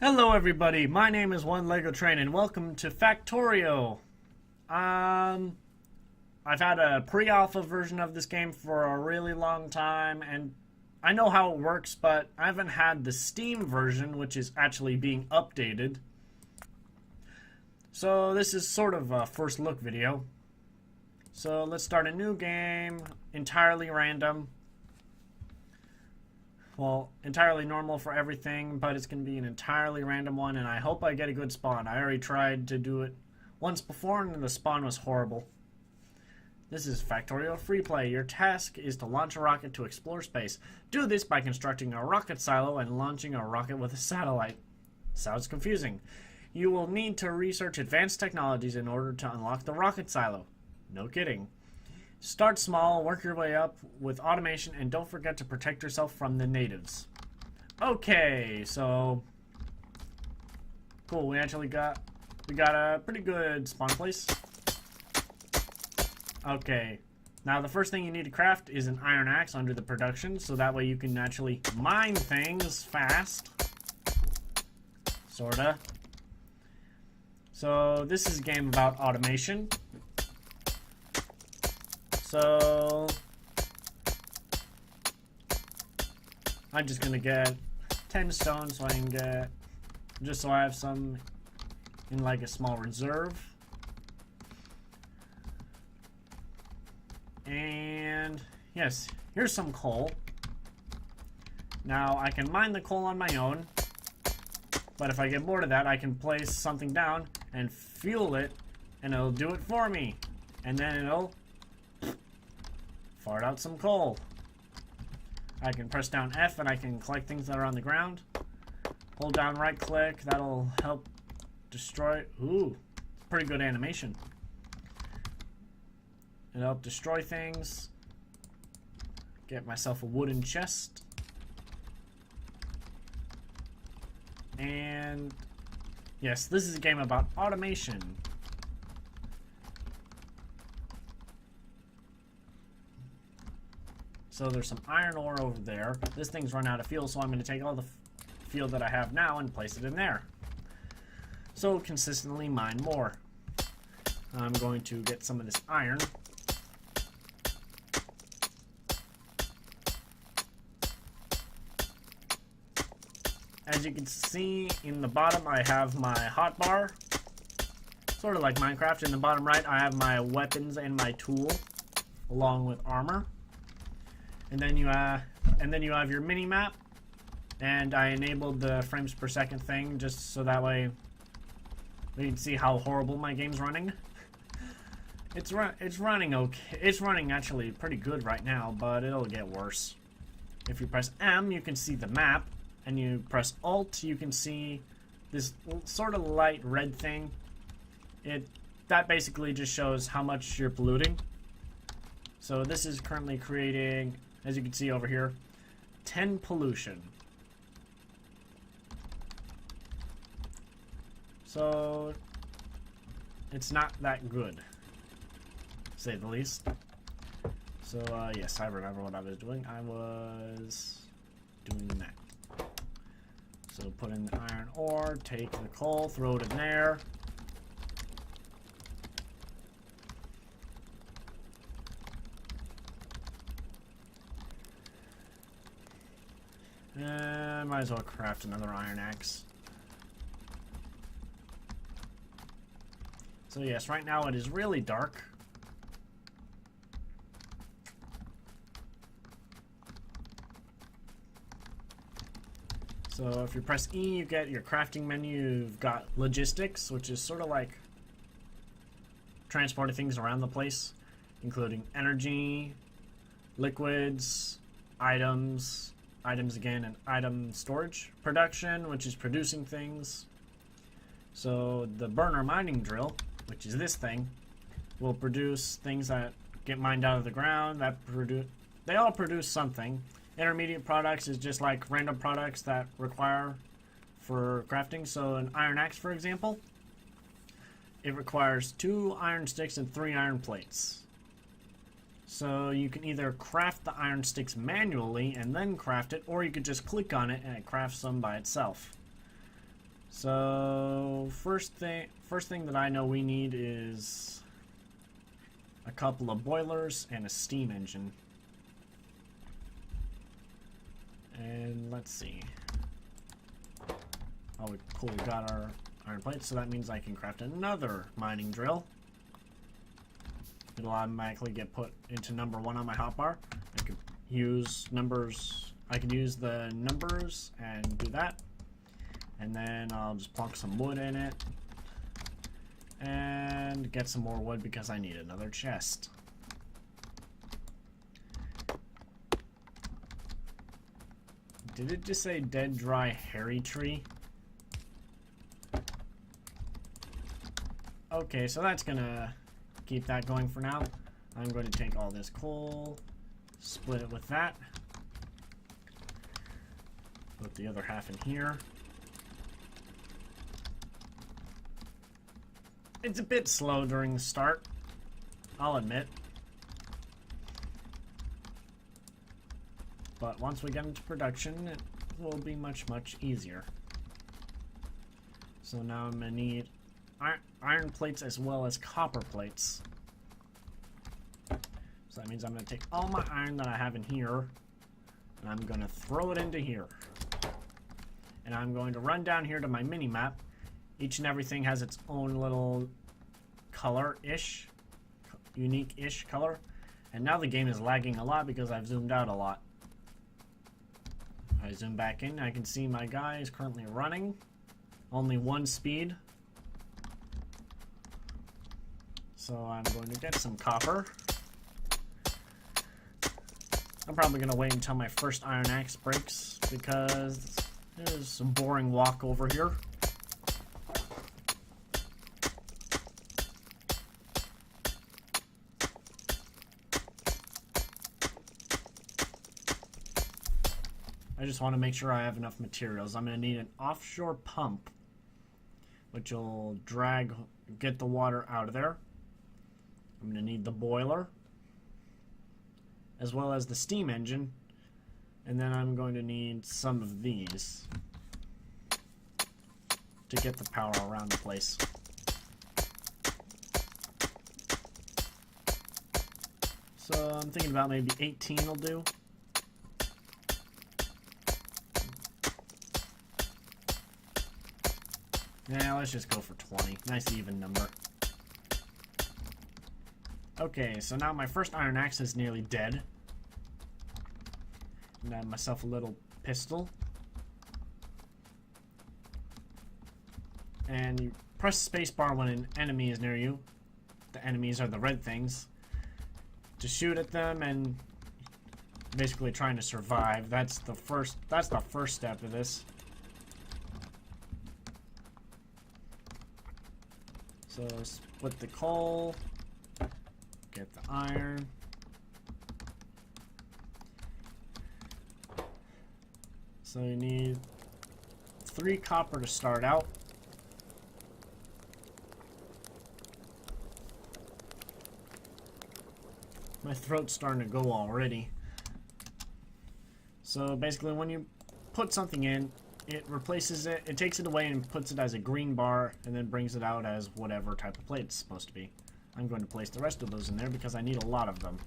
Hello everybody, my name is One Lego Train and welcome to Factorio. I've had a pre-alpha version of this game for a really long time and I know how it works, but I haven't had the Steam version, which is actually being updated. So this is sort of a first look video. So let's start a new game, entirely random. Well, entirely normal for everything, but it's going to be an entirely random one, and I hope I get a good spawn. I already tried to do it once before, and the spawn was horrible. This is Factorio Free Play. Your task is to launch a rocket to explore space. Do this by constructing a rocket silo and launching a rocket with a satellite. Sounds confusing. You will need to research advanced technologies in order to unlock the rocket silo. No kidding. Start small, work your way up with automation, and don't forget to protect yourself from the natives. Okay, so cool. We got a pretty good spawn place. Okay, now the first thing you need to craft is an iron axe under the production, so that way you can actually mine things fast. Sorta. So this is a game about automation. So I'm just gonna get 10 stone so I can get, just so I have some in like a small reserve. And yes, here's some coal. Now I can mine the coal on my own, but if I get bored of that, I can place something down and fuel it, and it'll do it for me. And then it'll fart out some coal. I can press down F and I can collect things that are on the ground. Hold down right click, that'll help destroy. Ooh, pretty good animation. It'll help destroy things. Get myself a wooden chest. And yes, this is a game about automation. So there's some iron ore over there. This thing's run out of fuel, so I'm going to take all the fuel that I have now and place it in there. So consistently mine more. I'm going to get some of this iron. As you can see in the bottom, I have my hotbar. Sort of like Minecraft. In the bottom right, I have my weapons and my tool, along with armor. And then you have your mini map, and I enabled the frames per second thing just so that way we can see how horrible my game's running. It's running okay. It's running actually pretty good right now, but it'll get worse. If you press M, you can see the map, and you press Alt, you can see this sort of light red thing. That basically just shows how much you're polluting. So this is currently creating, as you can see over here, 10 pollution. So it's not that good, to say the least. So yes, I remember what I was doing. I was doing that. So put in the iron ore, take the coal, throw it in there. Might as well craft another iron axe. So yes, right now it is really dark. So if you press E, you get your crafting menu. You've got logistics, which is sort of like transporting things around the place, including energy, liquids, items again, and item storage. Production, which is producing things. So the burner mining drill, which is this thing, will produce things that get mined out of the ground. They all produce something. Intermediate products is just like random products that require for crafting. So an iron axe, for example, it requires 2 iron sticks and 3 iron plates. So you can either craft the iron sticks manually and then craft it, or you could just click on it and it crafts them by itself. So first thing that I know we need is a couple of boilers and a steam engine. And let's see. Oh, cool, we got our iron plates, so that means I can craft another mining drill. It'll automatically get put into number 1 on my hotbar. I could use numbers. I can use the numbers and do that. And then I'll just plunk some wood in it. And get some more wood because I need another chest. Did it just say dead, dry, hairy tree? Okay, so that's gonna keep that going for now. I'm going to take all this coal, split it with that. Put the other half in here. It's a bit slow during the start, I'll admit. But once we get into production, it will be much, much easier. So now I'm going to need iron plates as well as copper plates. So that means I'm going to take all my iron that I have in here, and I'm going to throw it into here. And I'm going to run down here to my mini-map. Each and everything has its own little color-ish, unique-ish color. And now the game is lagging a lot because I've zoomed out a lot. I zoom back in, I can see my guy is currently running. Only 1 speed. So I'm going to get some copper. I'm probably going to wait until my first iron axe breaks because there's some boring walk over here. I just want to make sure I have enough materials. I'm going to need an offshore pump, which will get the water out of there. I'm going to need the boiler, as well as the steam engine, and then I'm going to need some of these to get the power around the place. So I'm thinking about maybe 18 will do. Yeah, let's just go for 20. Nice even number. Okay, so now my first iron axe is nearly dead. And I have myself a little pistol. And you press spacebar when an enemy is near you. The enemies are the red things. To shoot at them and basically trying to survive. That's the first step of this. So split the coal, get the iron. So you need 3 copper to start out. My throat's starting to go already. So basically when you put something in, it replaces it, it takes it away and puts it as a green bar and then brings it out as whatever type of plate it's supposed to be. I'm going to place the rest of those in there because I need a lot of them.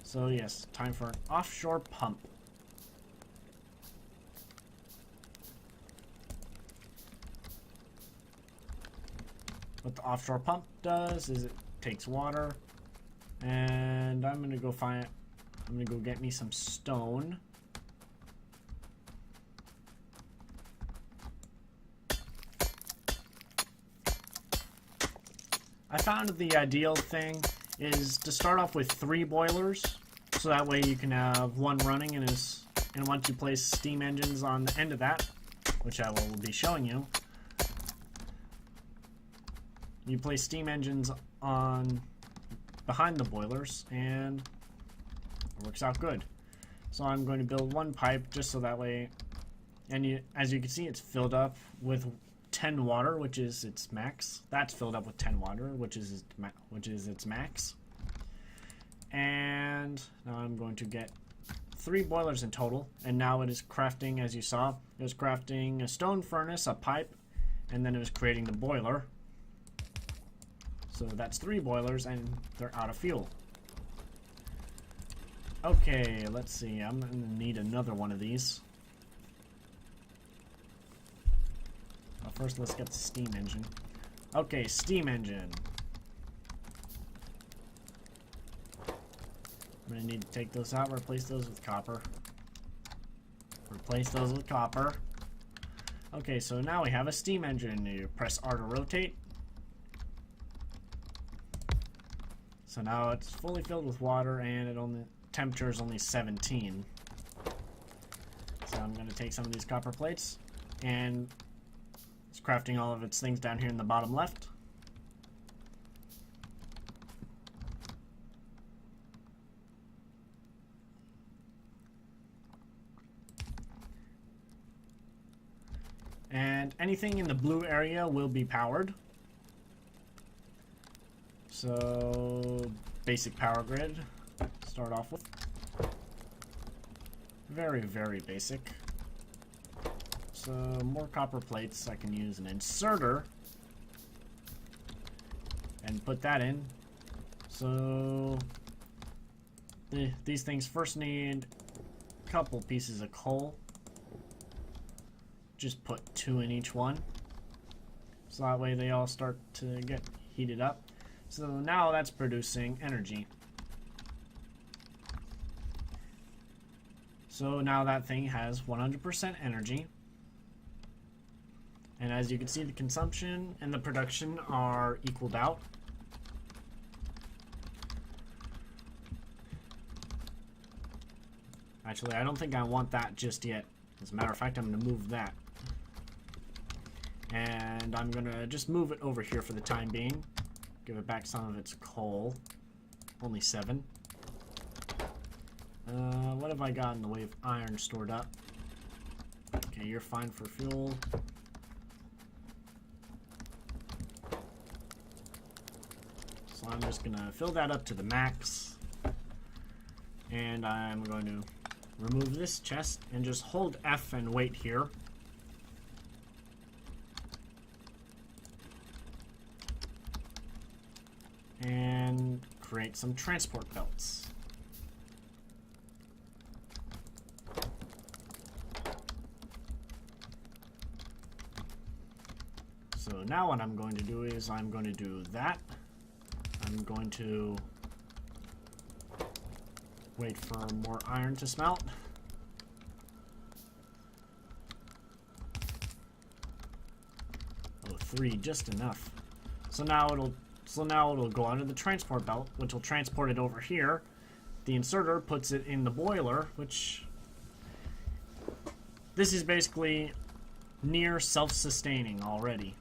So yes, time for an offshore pump. What the offshore pump does is it takes water, and I'm gonna go get me some stone. I found the ideal thing is to start off with 3 boilers, so that way you can have 1 running, and once you place steam engines on the end of that, which I will be showing you, you place steam engines on behind the boilers, and it works out good. So I'm going to build 1 pipe just so that way, and as you can see, it's filled up with 10 water, which is its max. That's filled up with 10 water, which is its max. And now I'm going to get 3 boilers in total, and now it is crafting, as you saw, it was crafting a stone furnace, a pipe, and then it was creating the boiler. So that's 3 boilers, and they're out of fuel. Okay, let's see. I'm going to need another one of these. Well, first, let's get the steam engine. Okay, steam engine. I'm going to need to take those out, replace those with copper. Replace those with copper. Okay, so now we have a steam engine. You press R to rotate. So now it's fully filled with water, and it only temperature is only 17. So I'm going to take some of these copper plates, and it's crafting all of its things down here in the bottom left. And anything in the blue area will be powered. So, basic power grid, start off with. Very, very basic. So, more copper plates. I can use an inserter and put that in. So, these things first need a couple pieces of coal. Just put 2 in each one, so that way they all start to get heated up. So now that's producing energy. So now that thing has 100% energy, and as you can see, the consumption and the production are equaled out. Actually, I don't think I want that just yet. As a matter of fact, I'm going to move that. And I'm going to just move it over here for the time being. Give it back some of its coal. Only 7. What have I got in the way of iron stored up? Okay, you're fine for fuel. So I'm just going to fill that up to the max. And I'm going to remove this chest and just hold F and wait here. And create some transport belts. So now what I'm going to do is I'm going to do that. I'm going to wait for more iron to smelt. Oh, 3, just enough. So now it'll go under the transport belt, which will transport it over here. The inserter puts it in the boiler, which this is basically near self-sustaining already.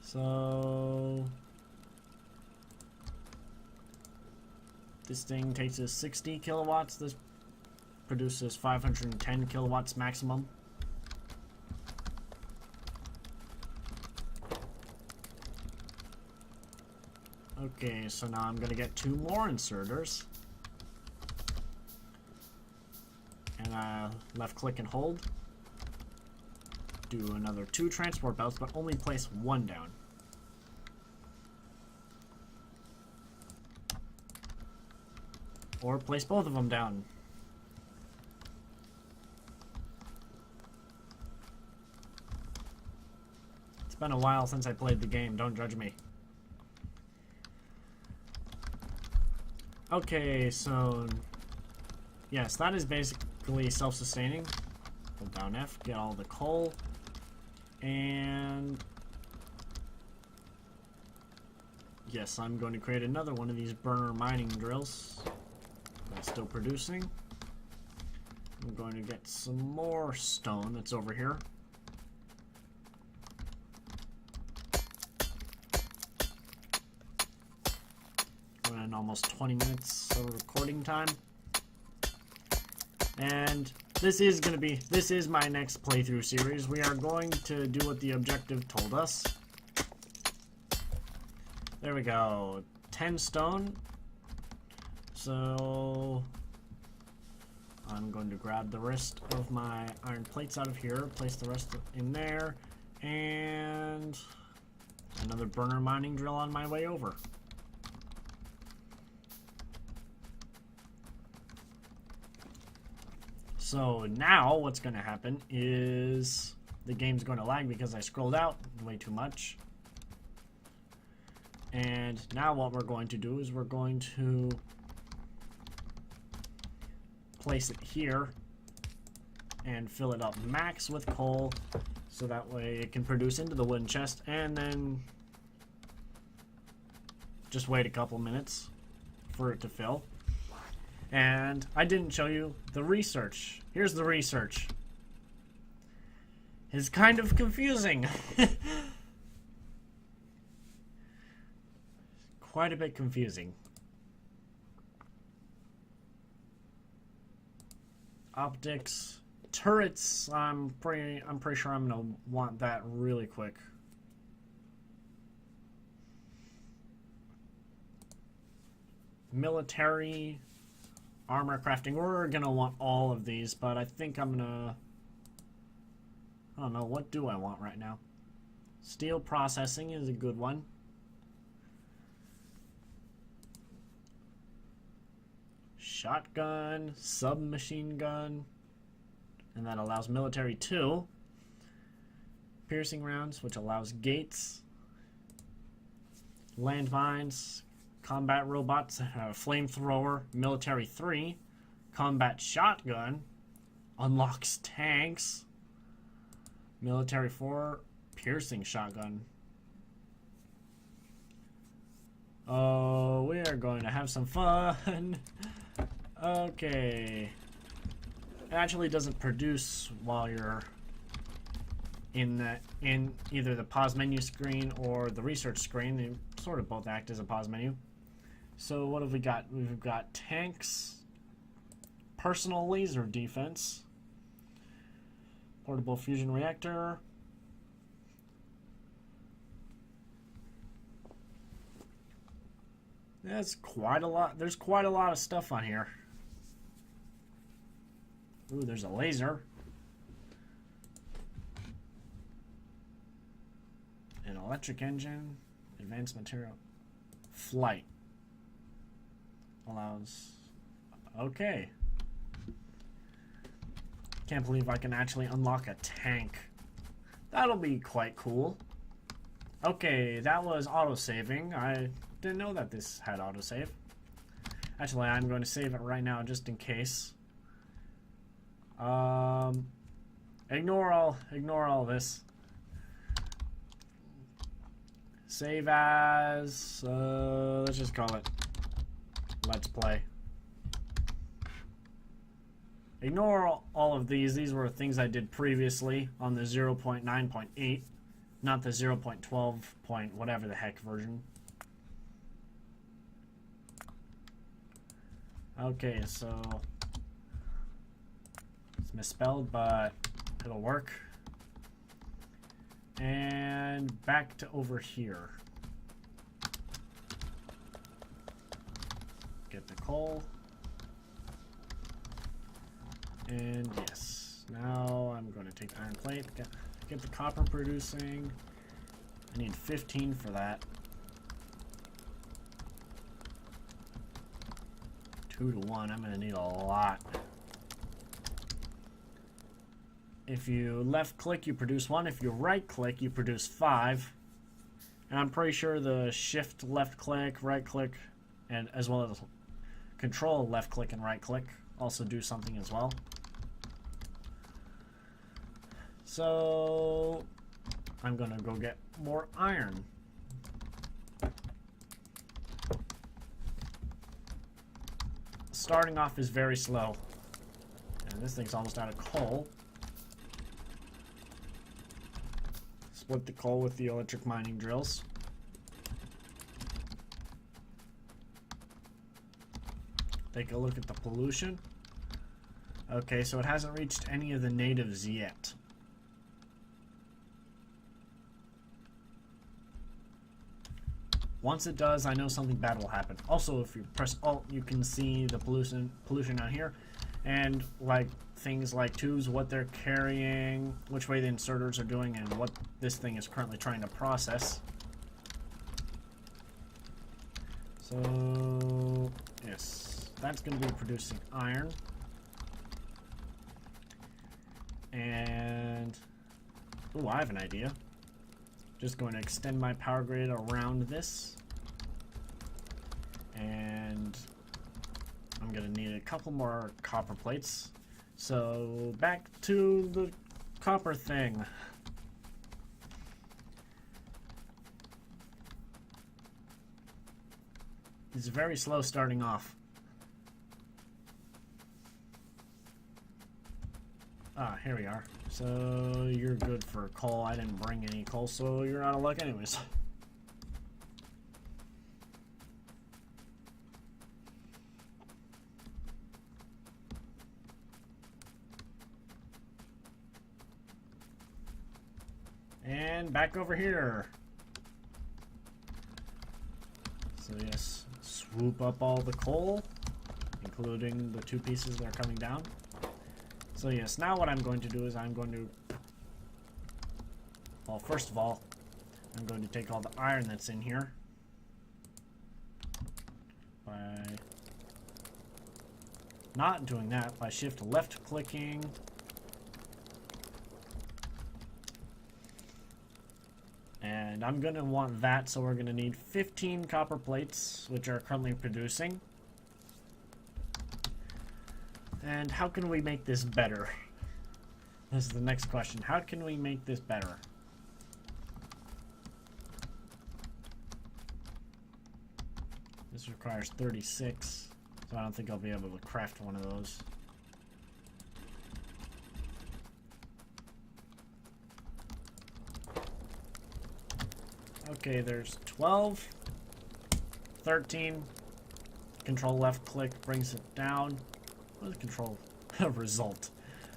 So this thing takes us 60 kilowatts. This produces 510 kilowatts maximum. Okay, so now I'm gonna get 2 more inserters. And left click and hold. Do another 2 transport belts, but only place 1 down. Or place both of them down. It's been a while since I played the game, don't judge me. Okay, so yes, that is basically self-sustaining. Hold down F, get all the coal, and yes, I'm going to create another one of these burner mining drills. That's still producing. I'm going to get some more stone that's over here. Going in almost 20 minutes of recording time. And this is my next playthrough series. We are going to do what the objective told us. There we go. 10 stone. So I'm going to grab the rest of my iron plates out of here, place the rest in there, and another burner mining drill on my way over. So now what's going to happen is the game's going to lag because I scrolled out way too much. And now what we're going to do is we're going to place it here and fill it up max with coal so that way it can produce into the wooden chest, and then just wait a couple minutes for it to fill. And I didn't show you the research. Here's the research. It's kind of confusing. Quite a bit confusing. Optics, turrets. I'm pretty sure I'm gonna want that really quick. Military, armor crafting. We're gonna want all of these, but I think I'm gonna. I don't know, what do I want right now? Steel processing is a good one. Shotgun, submachine gun, and that allows military too. Piercing rounds, which allows gates. Landmines, combat robots, flamethrower, military 3, combat shotgun, unlocks tanks, military 4, piercing shotgun. Oh, we are going to have some fun. Okay. It actually doesn't produce while you're in either the pause menu screen or the research screen. They sort of both act as a pause menu. So what have we got? We've got tanks, personal laser defense, portable fusion reactor, that's quite a lot. There's quite a lot of stuff on here. Ooh, there's a laser. An electric engine, advanced material, flight. Allows. Okay. Can't believe I can actually unlock a tank. That'll be quite cool. Okay, that was autosaving. I didn't know that this had autosave. Actually, I'm going to save it right now just in case. Ignore all this. Save as, let's just call it Let's Play. Ignore all of these. These were things I did previously on the 0.9.8, not the 0.12 point whatever the heck version. Okay, so it's misspelled, but it'll work. And back to over here. Get the coal. And yes, now I'm going to take iron plate, get the copper producing. I need 15 for that. 2 to 1, I'm going to need a lot. If you left click, you produce 1. If you right click, you produce 5. And I'm pretty sure the shift left click, right click, and as well as control left click and right click also do something as well. So I'm gonna go get more iron. Starting off is very slow. And this thing's almost out of coal. Split the coal with the electric mining drills. Take a look at the pollution. Okay, so it hasn't reached any of the natives yet. Once it does, I know something bad will happen. Also, if you press Alt, you can see the pollution out here. and like things like tubes, what they're carrying, which way the inserters are doing, and what this thing is currently trying to process. So yes, that's going to be producing iron. And oh, I have an idea. Just going to extend my power grid around this. And I'm going to need a couple more copper plates. So back to the copper thing. It's very slow starting off. Ah, here we are. So you're good for coal. I didn't bring any coal, so you're out of luck anyways. And back over here. So yes, swoop up all the coal, including the 2 pieces that are coming down. So yes, now what I'm going to do is I'm going to, well, first of all, I'm going to take all the iron that's in here by not doing that, by shift left clicking. And I'm going to want that, so we're going to need 15 copper plates, which are currently producing. And how can we make this better? This is the next question. How can we make this better? This requires 36, so I don't think I'll be able to craft one of those. Okay, there's 12, 13. Control left click brings it down. What is control result?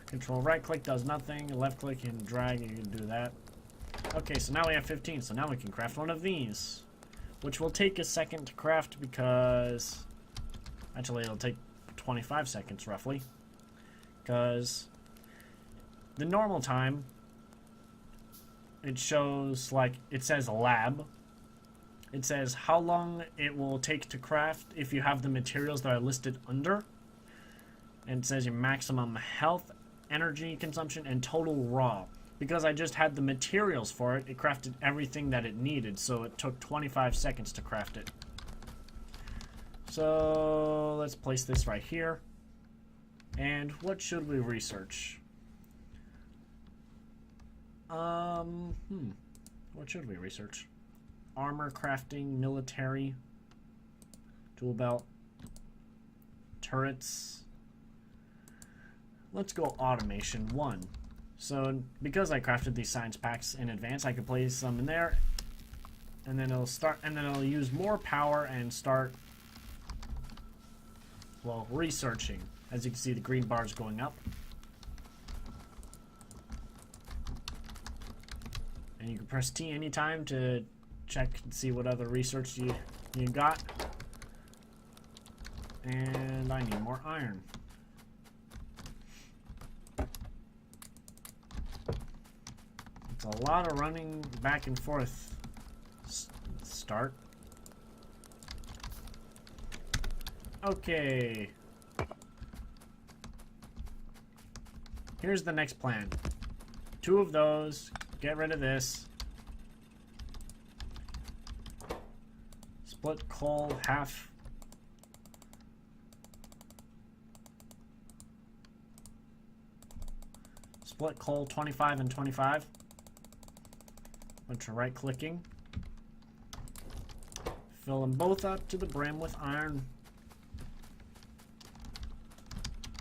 Control right click does nothing. Left click and drag, you can do that. Okay, so now we have 15. So now we can craft one of these, which will take a second to craft because actually it'll take 25 seconds roughly, because the normal time it shows, like, it says lab. It says how long it will take to craft if you have the materials that are listed under. And it says your maximum health, energy consumption, and total raw. Because I just had the materials for it, it crafted everything that it needed, so it took 25 seconds to craft it. So let's place this right here. And what should we research? What should we research? Armor crafting, military, tool belt, turrets. Let's go automation 1. So because I crafted these science packs in advance, I could place some in there, and then it'll start, and then it'll use more power and start, well, researching. As you can see, the green bar is going up. And you can press T anytime to check and see what other research you got. And I need more iron. It's a lot of running back and forth. Start. Okay. Here's the next plan. 2 of those. Get rid of this. Split coal half. Split coal 25 and 25. Bunch of right clicking. Fill them both up to the brim with iron.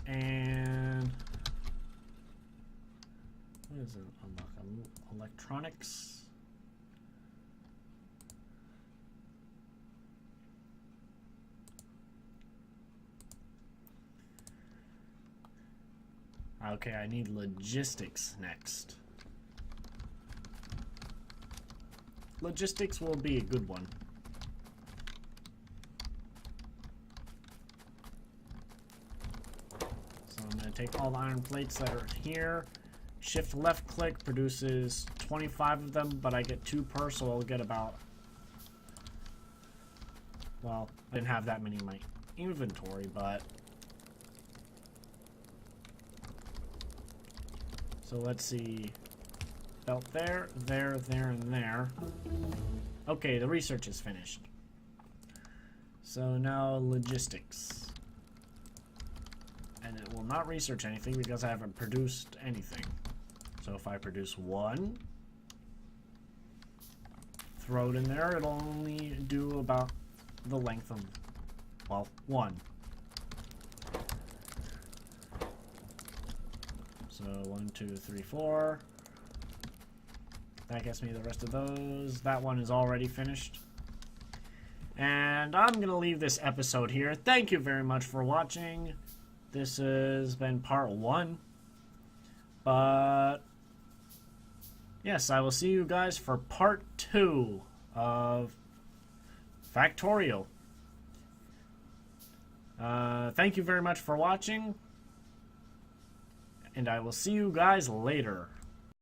And what is it? Unlock electronics. Okay, I need logistics next. Logistics will be a good one. So I'm going to take all the iron plates that are here. Shift left click produces 25 of them, but I get 2 per, so I'll get about... Well, I didn't have that many in my inventory, but... So let's see. Belt there, there, there, and there. Okay, the research is finished. So now logistics. And it will not research anything because I haven't produced anything. So if I produce 1, throw it in there, it'll only do about the length of, well, 1. So 1, 2, 3, 4. That gets me the rest of those. That one is already finished. And I'm going to leave this episode here. Thank you very much for watching. This has been part 1. But yes, I will see you guys for part 2 of Factorio. Thank you very much for watching. And I will see you guys later.